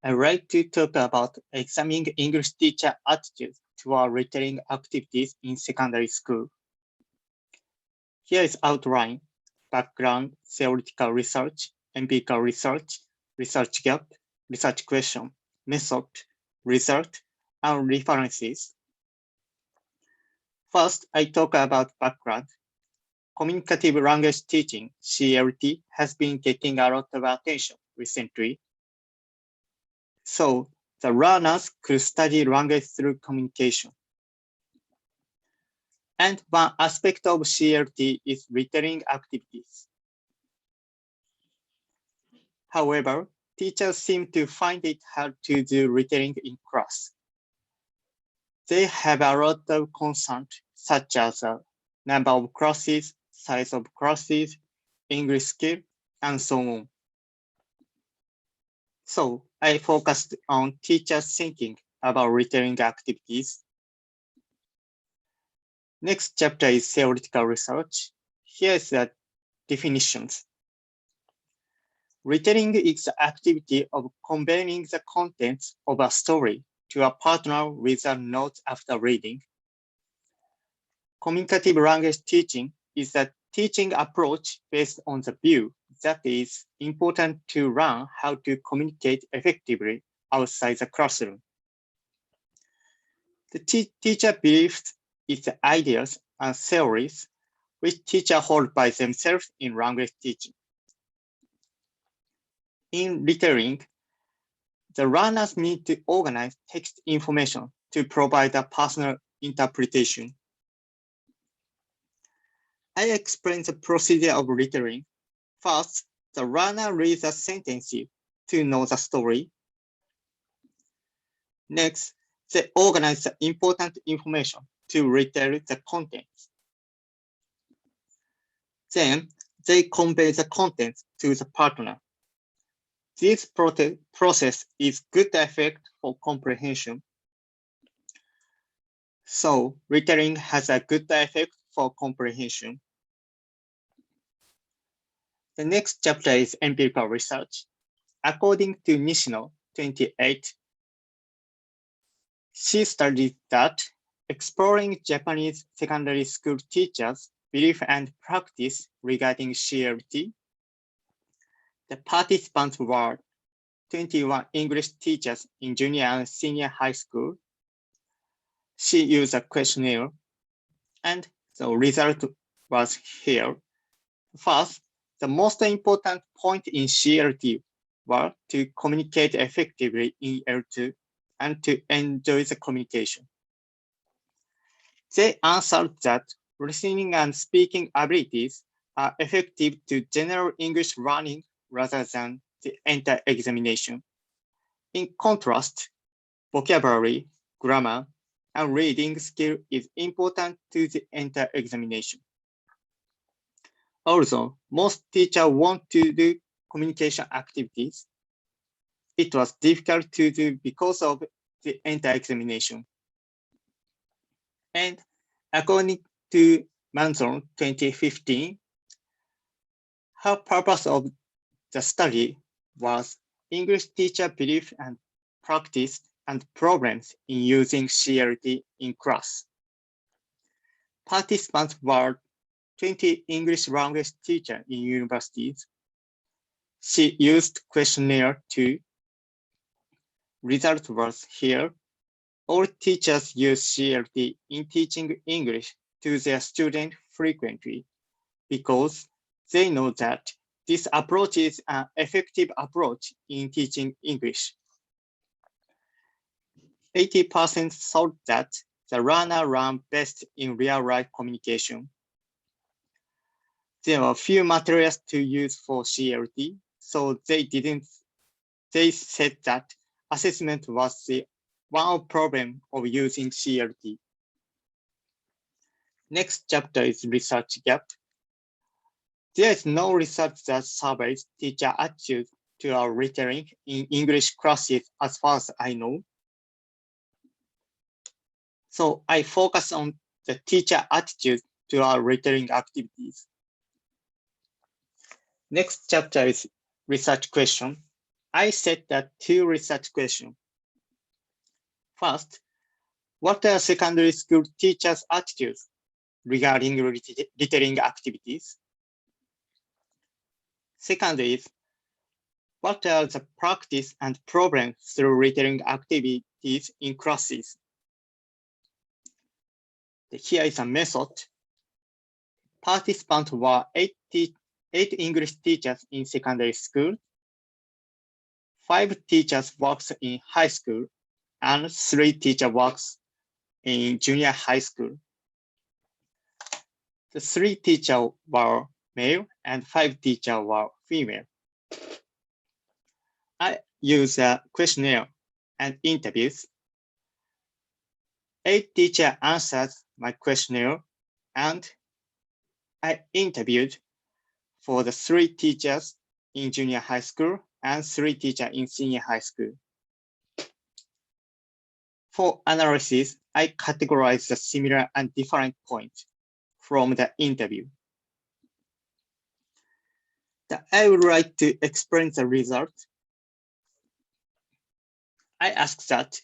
I'd like to talk about examining English teacher attitudes toward retelling activities in secondary school. Here is outline, background, theoretical research, empirical research, research gap, research question, method, result, and references. First, I talk about background. Communicative language teaching, CLT, has been getting a lot of attention recently. So the learners could study language through communication. And one aspect of CLT is retelling activities. However, teachers seem to find it hard to do retelling in class. They have a lot of concerns, such as number of classes, size of classes, English skill, and so on. So I focused on teachers thinking about retelling activities. Next chapter is theoretical research. Here is the definitions. Retelling is the activity of conveying the contents of a story to a partner with a note after reading. Communicative language teaching is the teaching approach based on the view that it is important to learn how to communicate effectively outside the classroom. The teacher believes in the ideas and theories which teachers hold by themselves in language teaching. In retelling, the learners need to organize text information to provide a personal interpretation. I explain the procedure of retelling. First, the learner reads a sentence to know the story. Next, they organize the important information to retell the contents. Then, they convey the contents to the partner. This process is good effect for comprehension. So, retelling has a good effect for comprehension. The next chapter is empirical research. According to Nishino, 28, she studied that exploring Japanese secondary school teachers' belief and practice regarding CLT, the participants were 21 English teachers in junior and senior high school. She used a questionnaire, and the result was here. First, the most important point in CLT was to communicate effectively in L2 and to enjoy the communication. They answered that listening and speaking abilities are effective to general English learning rather than the entire examination. In contrast, vocabulary, grammar, and reading skill is important to the entire examination. Also, most teachers want to do communication activities. It was difficult to do because of the entire examination. And according to Manzon 2015, her purpose of the study was English teacher belief and practice and problems in using CLT in class. Participants were 20 English language teachers in universities. She used questionnaire too. Result was here. All teachers use CLT in teaching English to their students frequently because they know that this approach is an effective approach in teaching English. 80% thought that the learner learned best in real-life communication. There were few materials to use for CLT, so they said that assessment was the one problem of using CLT. Next chapter is research gap. There is no research that surveys teacher attitude to our retelling in English classes as far as I know. So I focus on the teacher attitude to our retelling activities. Next chapter is research question. I set the two research questions. First, what are secondary school teachers' attitudes regarding retelling activities? Second is, what are the practice and problems through retelling activities in classes? Here is a method. Participants were eight English teachers in secondary school, 5 teachers works in high school, and 3 teachers works in junior high school. The 3 teachers were male and 5 teachers were female. I use a questionnaire and interviews. 8 teachers answered my questionnaire, and I interviewed for the 3 teachers in junior high school and 3 teachers in senior high school. For analysis, I categorize the similar and different points from the interview. I would like to explain the result. I ask that,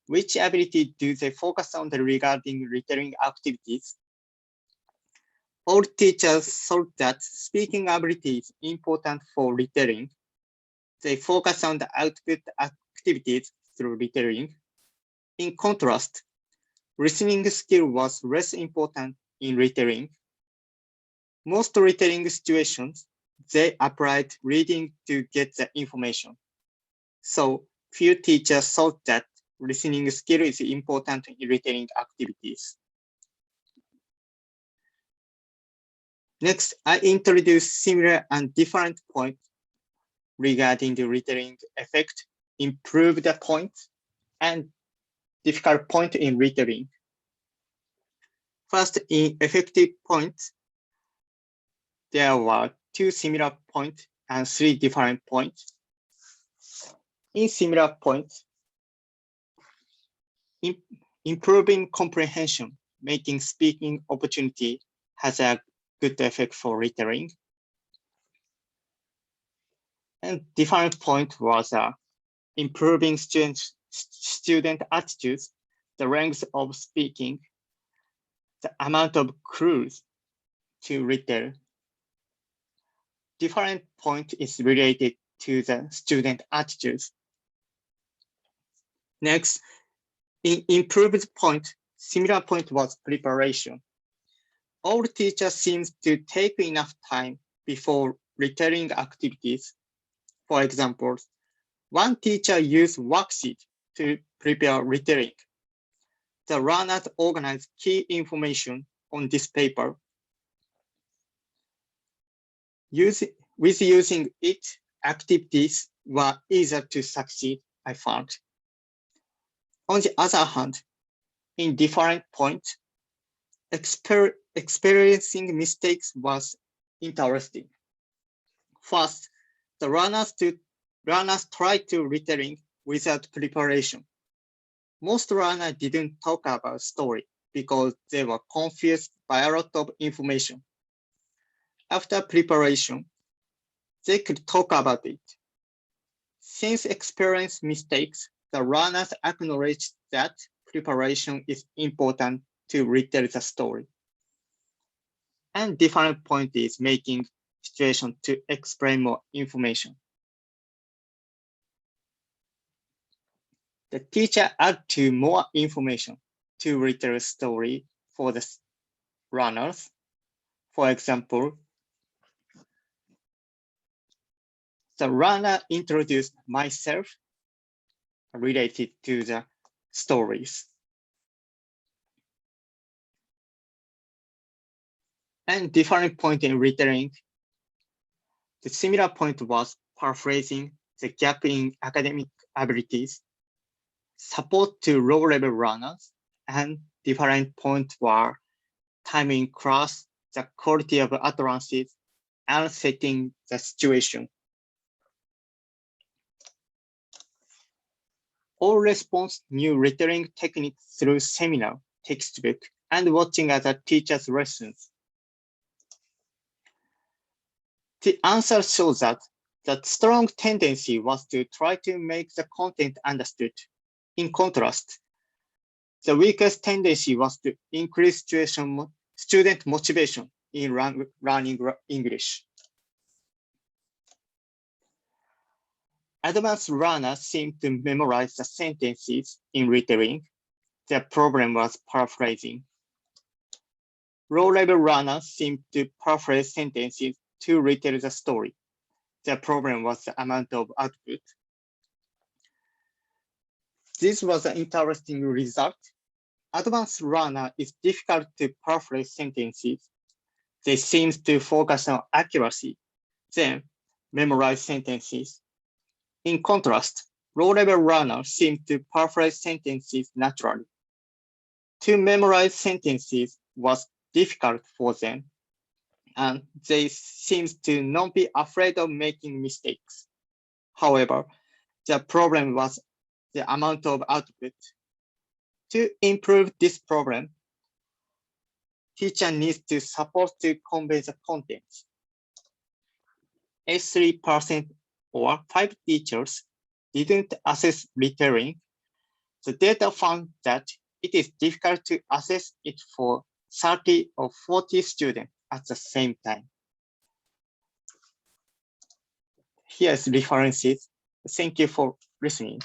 which ability do they focus on regarding retelling activities? All teachers thought that speaking ability is important for retelling. They focus on the output activities through retelling. In contrast, listening skill was less important in retelling. Most retelling situations, they applied reading to get the information. So few teachers thought that listening skill is important in retelling activities. Next, I introduce similar and different points regarding the retelling effect, improve the points, and difficult point in retelling. First, in effective points, there were 2 similar points and 3 different points. In similar points, improving comprehension, making speaking opportunity has a good effect for retelling. And different point was improving student attitudes, the length of speaking, the amount of clues to retell. Different point is related to the student attitudes. Next, in improved point, similar point was preparation. All teachers seem to take enough time before retelling activities. For example, one teacher used worksheet to prepare retelling. The learners organized key information on this paper. With using it, activities were easier to succeed, I found. On the other hand, in different points, experiencing mistakes was interesting. First, the learners tried to retelling without preparation. Most learners didn't talk about story because they were confused by a lot of information. After preparation, they could talk about it. Since experienced mistakes, the learners acknowledged that preparation is important to retell the story. And different point is making situation to explain more information. The teacher add to more information to retell a story for the learners. For example, the learner introduced myself related to the stories. And different point in retelling, the similar point was paraphrasing the gap in academic abilities, support to low-level learners, and different points were time in class, the quality of utterances, and setting the situation. All response new retelling technique through seminar, textbook, and watching other teachers' lessons. The answer shows that The strong tendency was to try to make the content understood. In contrast, the weakest tendency was to increase student motivation in learning English. Advanced learners seemed to memorize the sentences in retelling. The problem was paraphrasing. Low-level learners seemed to paraphrase sentences to retell the story. The problem was the amount of output. This was an interesting result. Advanced learner is difficult to paraphrase sentences. They seem to focus on accuracy, then memorize sentences. In contrast, low-level learners seem to paraphrase sentences naturally. To memorize sentences was difficult for them, and they seem to not be afraid of making mistakes. However, the problem was the amount of output. To improve this problem, teacher needs to support to convey the content. 83% or 5 teachers didn't assess retelling. The data found that it is difficult to assess it for 30 or 40 students at the same time. Here's references. Thank you for listening.